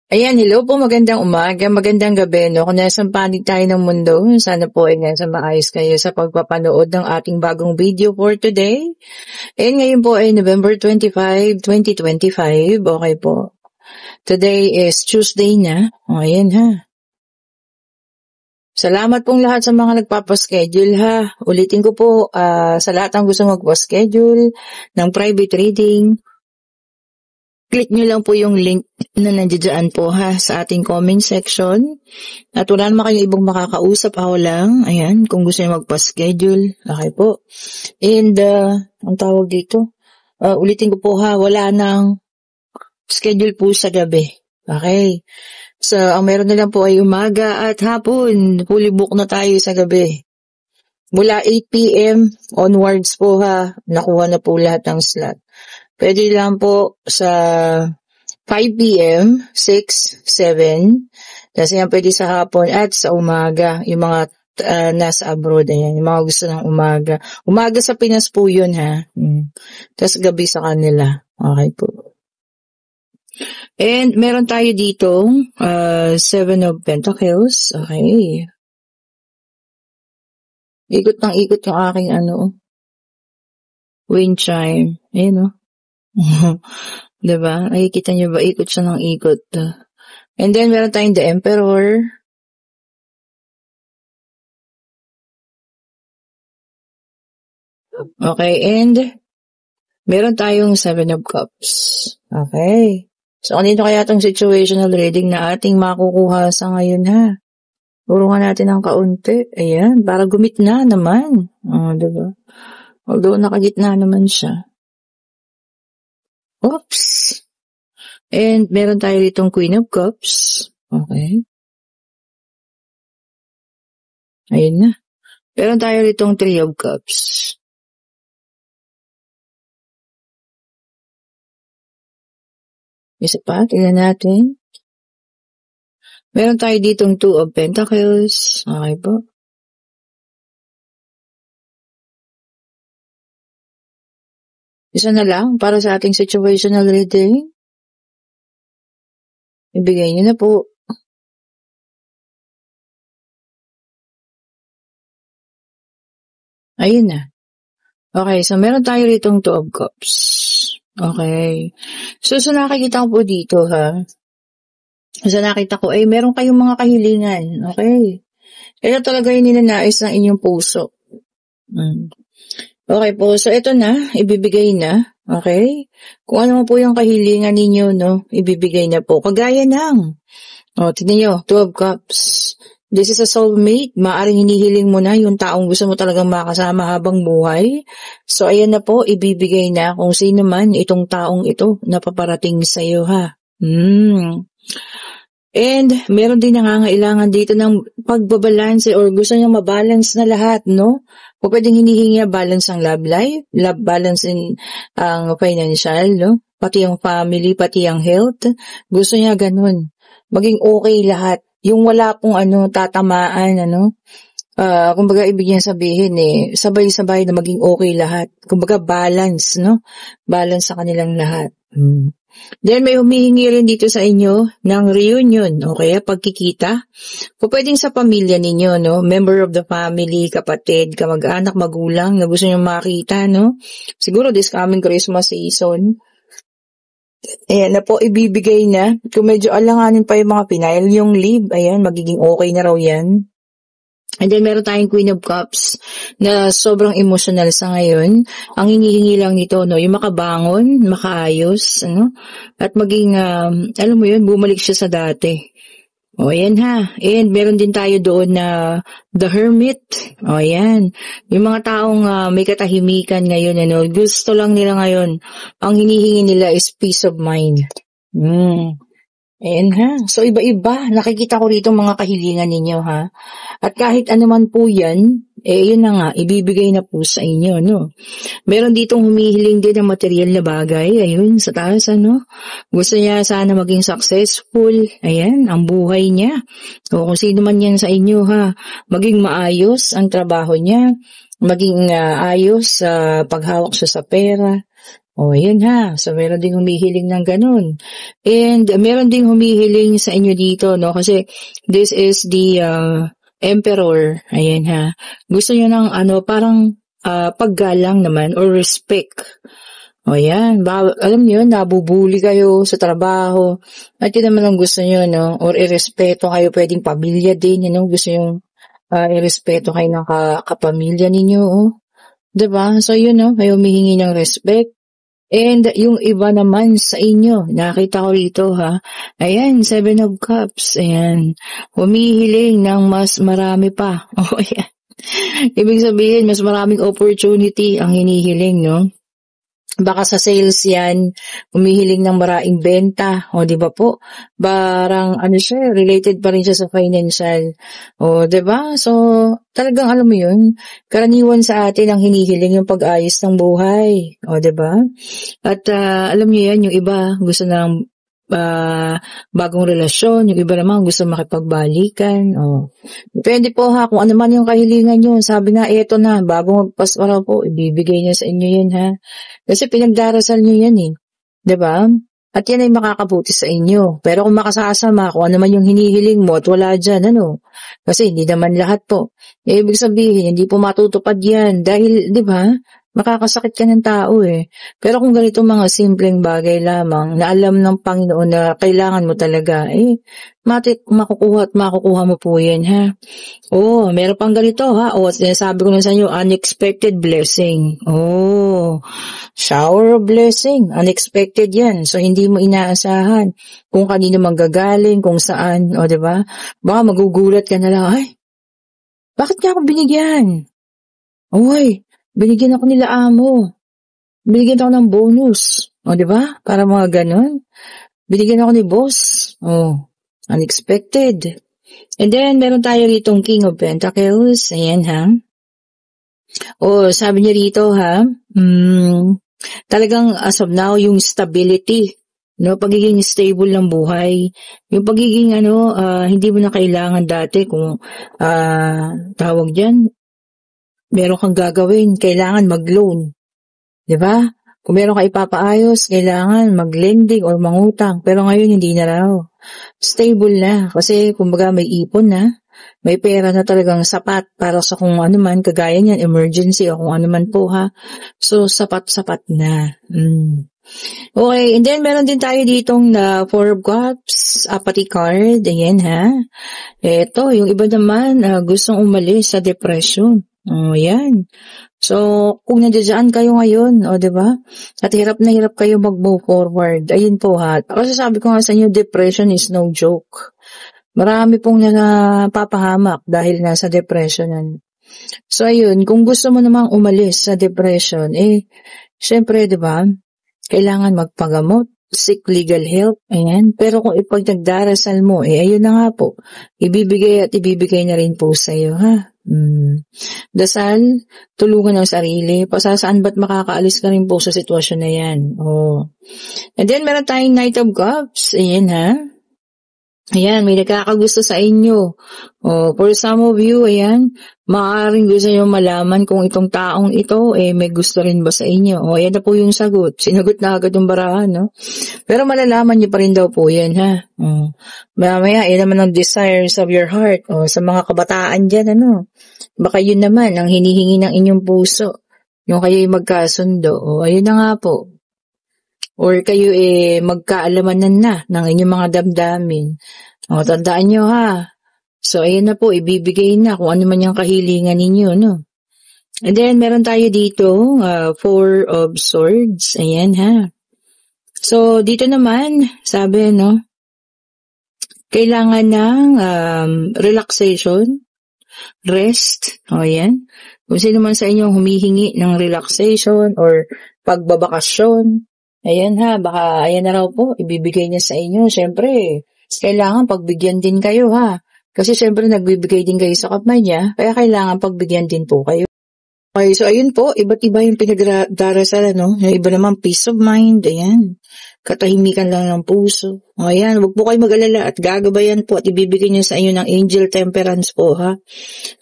Ayan, hello po, magandang umaga, magandang gabi, no? Kung nasaan panig tayo ng mundo, sana po ay nasa maayos kayo sa pagpapanood ng ating bagong video for today. And ngayon po ay November 25, 2025, okay po. Today is Tuesday na, o ayan ha. Salamat pong lahat sa mga nagpapaschedule ha. Ulitin ko po, sa lahat ng gusto magpaschedule ng private reading, click nyo lang po yung link na nandiyan po ha sa ating comment section. At wala naman kayong ibang makakausap, ako lang. Ayan, kung gusto nyo magpa-schedule, okay po. And, ang tawag dito, ulitin ko po ha, wala nang schedule po sa gabi. Okay. So, ang meron na lang po ay umaga at hapon. Fully book na tayo sa gabi. Mula 8 p.m. onwards po ha, nakuha na po lahat ng slot. Pwede lang po sa 5 p.m., 6, 7, kasi yan pwede sa hapon at sa umaga, yung mga nasa abroad, ayan, yung mga gusto ng umaga. Umaga sa Pinas po yun ha. Tapos gabi sa kanila. Okay po. And meron tayo ditong 7 of Pentacles. Okay. Ikot ng ikot yung aking wind chime. Ayan o. Diba? Nakikita nyo ba? Ikot siya ng ikot. And then, meron tayong the Emperor. Okay, and meron tayong 7 of Cups. Okay. So, kanino kaya itong situational reading na ating makukuha sa ngayon ha? Urungan natin ng kaunti. Ayan, para gumitna naman. Diba? Although nakagitna naman siya. Oops. And meron tayo ditong Queen of Cups. Okay. Ayun na. Meron tayo ditong Three of Cups. Isa pa, tingnan natin. Meron tayo ditong Two of Pentacles. Okay po. Isa na lang para sa ating situational reading. Ibigay niyo na po. Ayun na. Okay, so meron tayo ritong Two of Cups. Okay. So nakikita ko po dito ha. So nakita ko, meron kayong mga kahilingan. Okay. Ito talaga yung ninanais ng inyong puso. Okay po, so ito na, ibibigay na, okay? Kung ano po yung kahilingan ninyo, no, ibibigay na po. Kagaya ng, tignan nyo, 12 Cups. This is a soulmate, maaring hinihiling mo na yung taong gusto mo talagang makasama habang buhay. So ayan na po, ibibigay na kung sino man itong taong ito na paparating sa iyo ha. And meron din nangangailangan dito ng pagbabalanse or gusto niyang mabalance na lahat, no? O pwedeng hinihingi balance ang love life, love balance in ang financial, no? Pati ang family, pati ang health. Gusto niya ganun. Maging okay lahat. Yung wala pong tatamaan, kumbaga ibig niya sabihin sabay-sabay na maging okay lahat. Kumbaga balance, no? Balance sa kanilang lahat. Then may humihingi rin dito sa inyo ng reunion, okay? Pagkikita. Kung pwedeng sa pamilya ninyo, no? Member of the family, kapatid, kamag-anak, magulang na gusto nyo makita, no? Siguro this coming Christmas season. Ayan na po, ibibigay na. Kung medyo alanganin pa yung mga pinail, yung leave, ayan, magiging okay na raw yan. And then meron tayong Queen of Cups na sobrang emotional sa ngayon. Ang hinihingi lang nito, no, yung makabangon, makaayos, at maging, alam mo yun, bumalik siya sa dati. O, ayan ha. And meron din tayo doon na The Hermit. O, ayan. Yung mga taong may katahimikan ngayon, gusto lang nila ngayon. Ang hinihingi nila is peace of mind. Ayan ha. So, iba-iba. Nakikita ko rito mga kahilingan ninyo ha. At kahit anuman po yan, yun na nga, ibibigay na po sa inyo, no? Meron ditong humihiling din ng material na bagay. Ayun, sa taas, Gusto niya sana maging successful. Ayan, ang buhay niya. O kung sino man yan sa inyo ha. Maging maayos ang trabaho niya. Maging ayos sa paghawak siya sa pera. O, yun ha. So, meron ding humihiling ng ganun. And meron ding humihiling sa inyo dito, no? Kasi this is the emperor. Ayan ha. Gusto nyo ng parang paggalang naman or respect. O yan, alam niyo, nabubuli kayo sa trabaho. At yun naman ang gusto niyo, no? Or irespeto kayo, pwedeng pamilya din, gusto niyo irespeto kayo ng kapamilya ninyo, oh. Diba? So yun, no? Kayo humihingi ng respect. And yung iba naman sa inyo, nakita ko rito ha. Ayan, 7 of Cups. Ayan, humihiling ng mas marami pa. O ayan. Ibig sabihin, mas maraming opportunity ang hinihiling, no? Baka sa sales yan, humihiling ng maraming benta. O, di ba po? Parang, siya, related pa rin siya sa financial. O, di ba? So, talagang alam mo yun, karaniwan sa atin ang hinihiling yung pag-ayos ng buhay. O, di ba? At alam niyo yan, yung iba gusto ng bagong relasyon, yung iba naman gusto makipagbalikan. Oh. Depende po ha, kung ano man yung kahilingan nyo. Sabi nga, eto na, bagong magpaswara po, ibibigay niya sa inyo yan ha. Kasi pinagdarasal nyo yan eh. 'Di ba? At yan ay makakabuti sa inyo. Pero kung makasasama, kung ano man yung hinihiling mo at wala dyan, kasi hindi naman lahat po. Ibig sabihin, hindi po matutupad yan. Dahil, 'di ba? Makakasakit ka ng tao eh. Pero kung ganito mga simpleng bagay lamang na alam ng Panginoon na kailangan mo talaga, makukuha at makukuha mo po yan ha. Oh, meron pang ganito ha. Oh, sinasabi ko na sa inyo, unexpected blessing. Oh, shower of blessing. Unexpected yan. So, hindi mo inaasahan kung kanino manggagaling, kung saan. O, diba? Baka magugulat ka na lang, ay, bakit niya ako binigyan? Uy, binigyan ako nila amo. Binigyan ako ng bonus. O, diba? Para mga ganon. Binigyan ako ni boss. Oh, unexpected. And then, meron tayo ritong King of Pentacles. Ayan, ha? O, sabi niya rito, ha? Talagang as of now, yung stability, no, pagiging stable ng buhay, yung pagiging hindi mo na kailangan dati kung tawag diyan, meron kang gagawin, kailangan mag-loan. 'Di ba? Kung meron ka ipapaayos, kailangan mag-lending or mangutang. Pero ngayon hindi na raw. Stable na kasi kumbaga may ipon na. May pera na talagang sapat para sa kung ano man, kagaya niyan, emergency o kung ano man po ha. So, sapat-sapat na. Okay, and then meron din tayo ditong na 4 of Cups, apathy card. Ayan ha. Ito, yung iba naman gustong umalis sa depression. Ayan. So, kung nandiyan kayo ngayon, diba? At hirap na hirap kayo mag-move forward. Ayun po ha. Kasi sabi ko nga sa inyo, depression is no joke. Marami pong napapahamak dahil nasa depression. So, ayun, kung gusto mo namang umalis sa depression, syempre, di ba, kailangan magpagamot, seek legal help, ayan. Pero kung ipagdagdarasal mo, ayun na nga po, ibibigay na rin po sa iyo, ha? Dasal, tulungan ang sarili, pasasaan ba't makakaalis ka rin po sa sitwasyon na yan. Oh. And then, meron tayong Knight of Cups, ayan ha. Ayan, may nakakagusto sa inyo. For some of you, ayan, maaaring gusto nyo malaman kung itong taong ito, may gusto rin ba sa inyo. Ayan na po yung sagot. Sinagot na agad yung barahan, no? Pero malalaman nyo pa rin daw po yan, ha? Mamaya, yan naman ang desires of your heart. Sa mga kabataan dyan, baka yun naman ang hinihingi ng inyong puso. Yung kayo'y magkasundo. Ayun na nga po. Or kayo magkaalamanan na ng inyong mga damdamin. Tandaan nyo ha. So, ayan na po, ibibigay na kung ano man yung kahilingan ninyo, no? And then, meron tayo dito, 4 of Swords. Ayan ha. So, dito naman, sabi, kailangan ng relaxation, rest. Ayan. Kung sino man sa inyong humihingi ng relaxation or pagbabakasyon, ayan ha, baka ayan na raw po, ibibigay niya sa inyo. Siyempre, kailangan pagbigyan din kayo ha. Kasi siyempre nagbibigay din kayo sa kamay niya, kaya kailangan pagbigyan din po kayo. Okay, so ayun po, iba't iba yung pinagdarasal, Yung iba naman peace of mind, ayan. Katahimikan lang ng puso. Ayan, huwag po kayo mag-alala at gagabayan po at ibibigay niya sa inyo ng angel temperance po ha.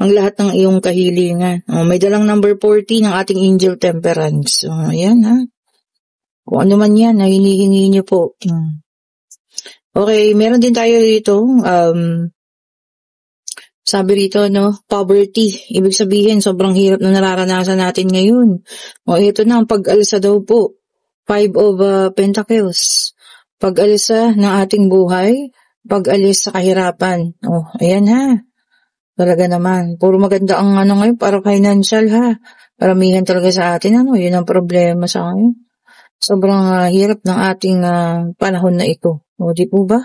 Ang lahat ng iyong kahilingan. May dalang number 40 ng ating angel temperance. Ayan ha. Kung ano man yan na hinihingi niyo po. Okay, meron din tayo dito, sabi rito, no, poverty. Ibig sabihin, sobrang hirap na nararanasan natin ngayon. O, ito na, ang pag-alsa daw po. Five of Pentacles. Pag-alsa ng ating buhay, pag-alis sa kahirapan. O, ayan ha. Talaga naman. Puro maganda ang ano ngayon, para financial ha. Paramihan talaga sa atin, ano, yun ang problema sa ngayon. Sobrang hirap ng ating panahon na ito. O, di po ba?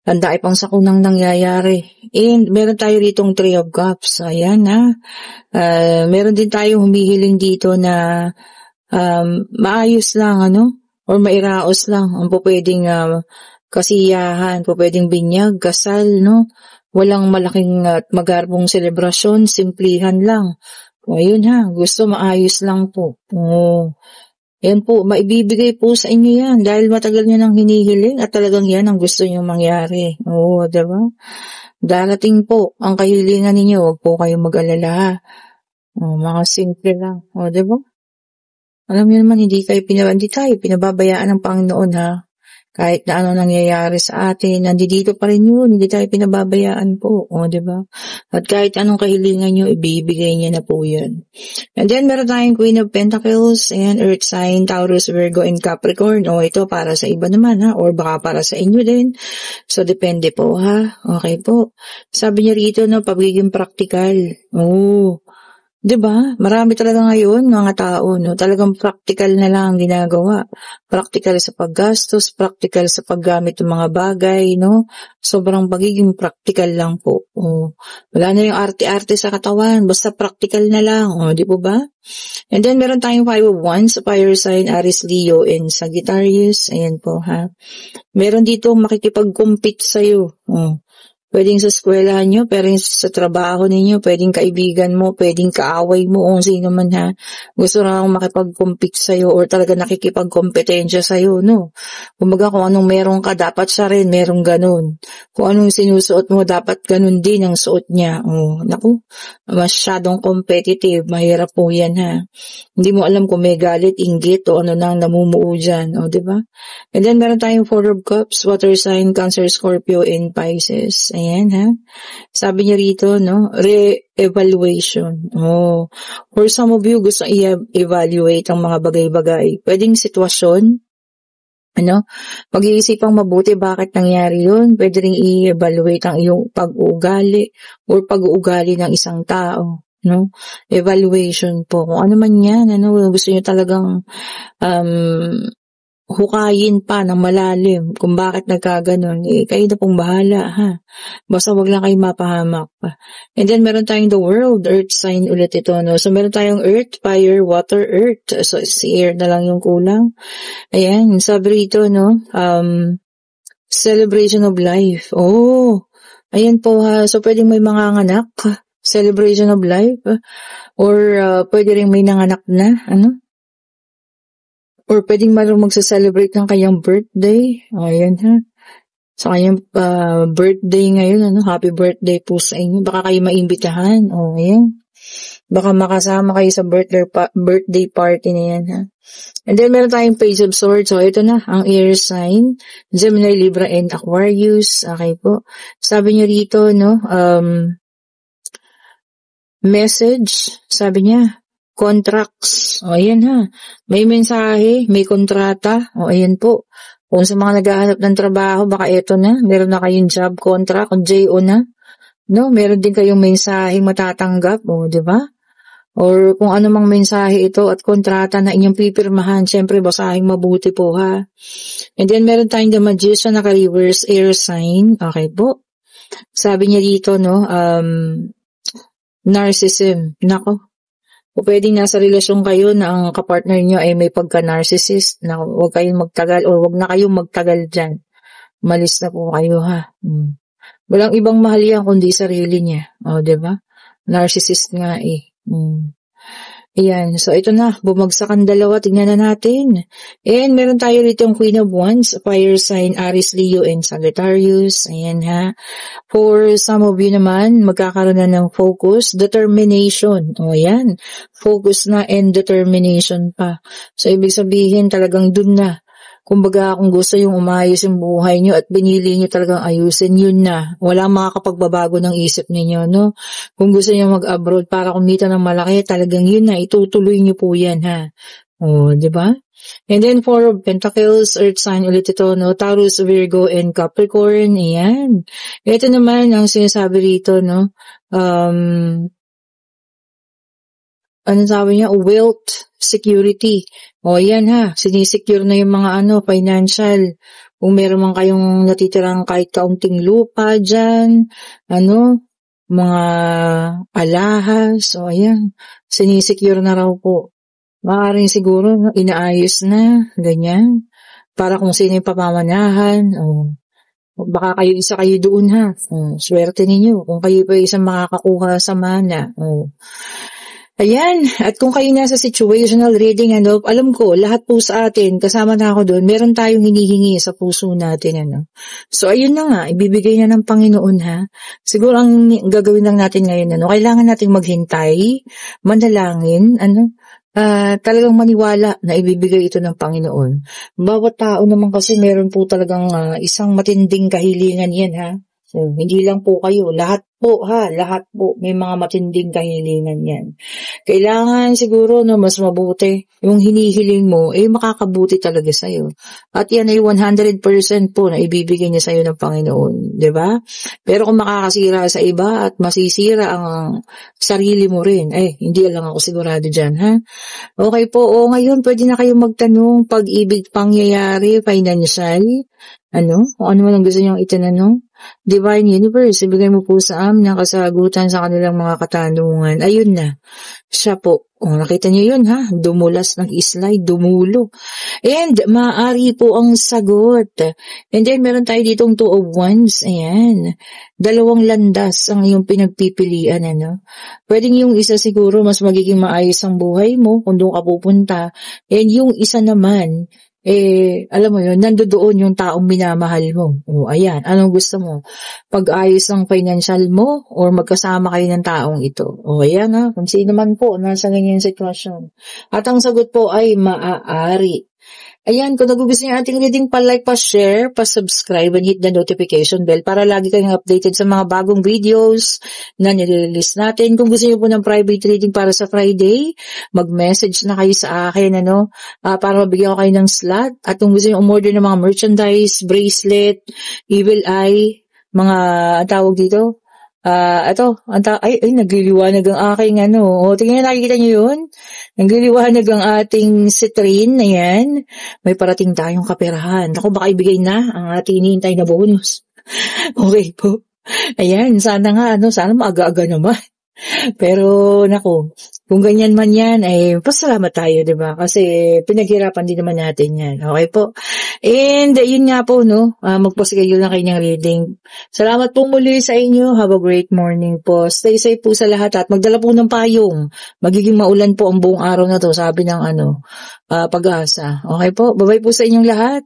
Tanda ay pang sakunang nangyayari. And meron tayo ritong Three of Cups. Ayan ha. Meron din tayo humihiling dito na maayos lang, ano? Or mairaos lang. Ang po pwedeng kasiyahan, po pwedeng binyag, kasal, no? Walang malaking at magarbong selebrasyon, simplihan lang. O ayun ha, gusto maayos lang po. Yan po, maibibigay po sa inyo yan dahil matagal nyo nang hinihiling at talagang yan ang gusto nyo mangyari. Oo, diba? Darating po ang kahilingan ninyo, huwag po kayong mag-alala. Mga simple lang. O, diba? Alam niyo naman, hindi tayo pinababayaan ng Panginoon ha. Kahit na ano nangyayari sa atin, nandito pa rin yun, hindi tayo pinababayaan po. O, diba? At kahit anong kahilingan nyo, ibibigay niya na po yan. And then, meron tayong Queen of Pentacles, and Earth sign, Taurus, Virgo, and Capricorn. O, ito para sa iba naman ha, or baka para sa inyo din. So, depende po ha. Okay po. Sabi niya rito, no, pagiging practical. Oo. 'Di ba? Marami talaga ngayon mga tao, no, talagang practical na lang ang ginagawa. Practical sa paggastos, practical sa paggamit ng mga bagay, no? Sobrang pagiging practical lang po. Wala na yung arte-arte sa katawan, basta practical na lang, di po ba? And then meron tayong 5 of Wands, fire sign, Aries, Leo, and Sagittarius. Ayan po ha. Meron dito makikipag-compete sa'yo. Pwedeng sa eskwelahan nyo, pwedeng sa trabaho ninyo, pwedeng kaibigan mo, pwedeng kaaway mo, kung sino man ha. Gusto na akong makipag-compete sa'yo or talaga nakikipag-kompetensya sa'yo, no? Kumbaga kung anong meron ka, dapat siya rin merong ganun. Kung anong sinusuot mo, dapat ganun din ang suot niya. Naku, masyadong competitive, mahirap po yan ha. Hindi mo alam kung may galit, inggit, o ano nang namumuo dyan, diba? And then meron tayong 4 of Cups, water sign, Cancer, Scorpio, and Pisces. Ayan ha. Sabi niya rito, no, re-evaluation. For some of you, gusto i-evaluate ang mga bagay-bagay. Pwedeng sitwasyon, pag-iisipang mabuti bakit nangyari yun. Pwede rin i-evaluate ang iyong pag-uugali or pag-uugali ng isang tao. Evaluation po. Kung ano man yan, gusto nyo talagang hukayin pa ng malalim kung bakit nagkaganon, kayo na pong bahala ha. Basta wag lang kayo mapahamak pa. And then meron tayong the world, earth sign ulit ito, no? So meron tayong earth, fire, water, earth. So si air na lang yung kulang. Ayan, sabi rito, no? Celebration of life. Ayan po ha. So pwedeng may mga anak, celebration of life, or pwede rin may nanganak na, or pwedeng marunong magsa-celebrate ng kanyang birthday. Ayan ha. Sa kanyang birthday ngayon, happy birthday po sa inyo. Baka kayo maimbitahan. Ayan. Baka makasama kayo sa birthday party na yan ha. And then meron tayong Page of Swords. So ito na, ang air sign, Gemini, Libra, and Aquarius. Okay po. Sabi niya rito, no, message, sabi niya, contracts. Ayan ha. May mensahe, may kontrata. Ayan po. Kung sa mga naghahanap ng trabaho, baka ito na. Meron na kayong job contract, o JO na. No, meron din kayong mensahe matatanggap. Di ba? Or kung ano mang mensahe ito at kontrata na inyong pipirmahan, syempre basahin mabuti po ha. And then meron tayong the Magician, naka-reverse air sign. Okay po. Sabi niya dito, no, narcissism. Nako. O pwedeng nasa relasyon kayo na ang kapartner nyo ay may pagka-narcissist, na huwag kayong magtagal o huwag na kayong magtagal dyan. Malis na po kayo ha. Walang ibang mahal yan kundi sarili niya. Diba? Narcissist nga eh. Ayan. So, ito na. Bumagsak ang dalawa. Tingnan na natin. And meron tayo rito yung Queen of Wands, fire sign, Aries, Leo, and Sagittarius. Ayan ha. For some of you naman, magkakaroon na ng focus, determination. O ayan. Focus na and determination pa. So, ibig sabihin talagang dun na. Kumbaga, kung gusto yung umayos yung buhay nyo at binili nyo talagang ayusin, yun na. Walang makakapagbabago ng isip ninyo, no? Kung gusto nyo mag-abroad para kumita ng malaki, talagang yun na. Itutuloy nyo po yan, ha? O, di ba? And then, Four of Pentacles, Earth sign ulit ito, no? Taurus, Virgo, and Capricorn. Ayan. Ito naman ang sinasabi rito, no? Ano sabi niya? Wealth, security. O yan ha, sinisecure na yung mga financial. Kung meron man kayong natitirang kahit kaunting lupa dyan, mga alahas, o ayan, sinisecure na raw po. Maaaring siguro, inaayos na, ganyan. Para kung sino yung pamamanahan, o baka isa kayo doon ha. O, swerte ninyo. Kung kayo pa isang makakakuha sa mana. O. Ayan, at kung kayo nasa situational reading, alam ko, lahat po sa atin, kasama na ako doon, meron tayong hinihingi sa puso natin, So, ayun na nga, ibibigay na ng Panginoon, ha? Siguro ang gagawin lang natin ngayon, kailangan nating maghintay, manalangin, talagang maniwala na ibibigay ito ng Panginoon. Bawat tao naman kasi meron po talagang isang matinding kahilingan yan, ha? So, hindi lang po kayo, lahat po may mga matinding kahilingan yan. Kailangan siguro mas mabuti yung hinihiling mo, makakabuti talaga sa'yo. At yan ay 100% po na ibibigay niya sa'yo ng Panginoon, di ba? Pero kung makakasira sa iba at masisira ang sarili mo rin, hindi lang ako sigurado dyan, ha? Okay po, ngayon pwede na kayo magtanong, pag-ibig, pangyayari, financial, kung ano man ang gusto niyong itanong. Divine Universe, ibigay mo po sa amin ang kasagutan sa kanilang mga katanungan. Ayun na. Siya po. Nakita niyo yun, ha? Dumulas ng slide, dumulo. And, maaari po ang sagot. And then, meron tayo ditong Two of Wands. Ayan. Dalawang landas ang iyong pinagpipilian, Pwedeng yung isa siguro mas magiging maayos ang buhay mo kung doon ka pupunta. And yung isa naman, alam mo yun, nandoon yung taong minamahal mo. O, ayan, anong gusto mo? Pag-ayos ng financial mo or magkasama kayo ng taong ito? O, ayan ha, kung sino man po nasa ganyan sitwasyon. At ang sagot po ay maaari. Ayan, kung nagugustuhan niyo ating reading, pa-like, pa-share, pa-subscribe, and hit the notification bell para lagi kayong updated sa mga bagong videos na nire-release natin. Kung gusto niyo po ng private reading para sa Friday, mag-message na kayo sa akin, para mabigyan ko kayo ng slot. At kung gusto niyo umorder ng mga merchandise, bracelet, evil eye, mga tawag dito, nagliliwanag ang aking tingnan, nakikita niyo yun? Nagliliwanag ang ating citrine, ayan. May parating tayong kaperahan. Ako, baka ibigay na ang ating hinihintay na bonus. Okay po. Ayan, sana nga, sana maaga-aga naman. Pero, kung ganyan man yan, pasalamat tayo, diba? Kasi, pinaghirapan din naman natin yan. Okay po. And, yun nga po, magpasigayol na kanyang reading. Salamat po muli sa inyo. Have a great morning po. Stay safe po sa lahat at magdala po ng payong. Magiging maulan po ang buong araw na to, sabi ng Pag-asa. Okay po. Bye-bye po sa inyong lahat.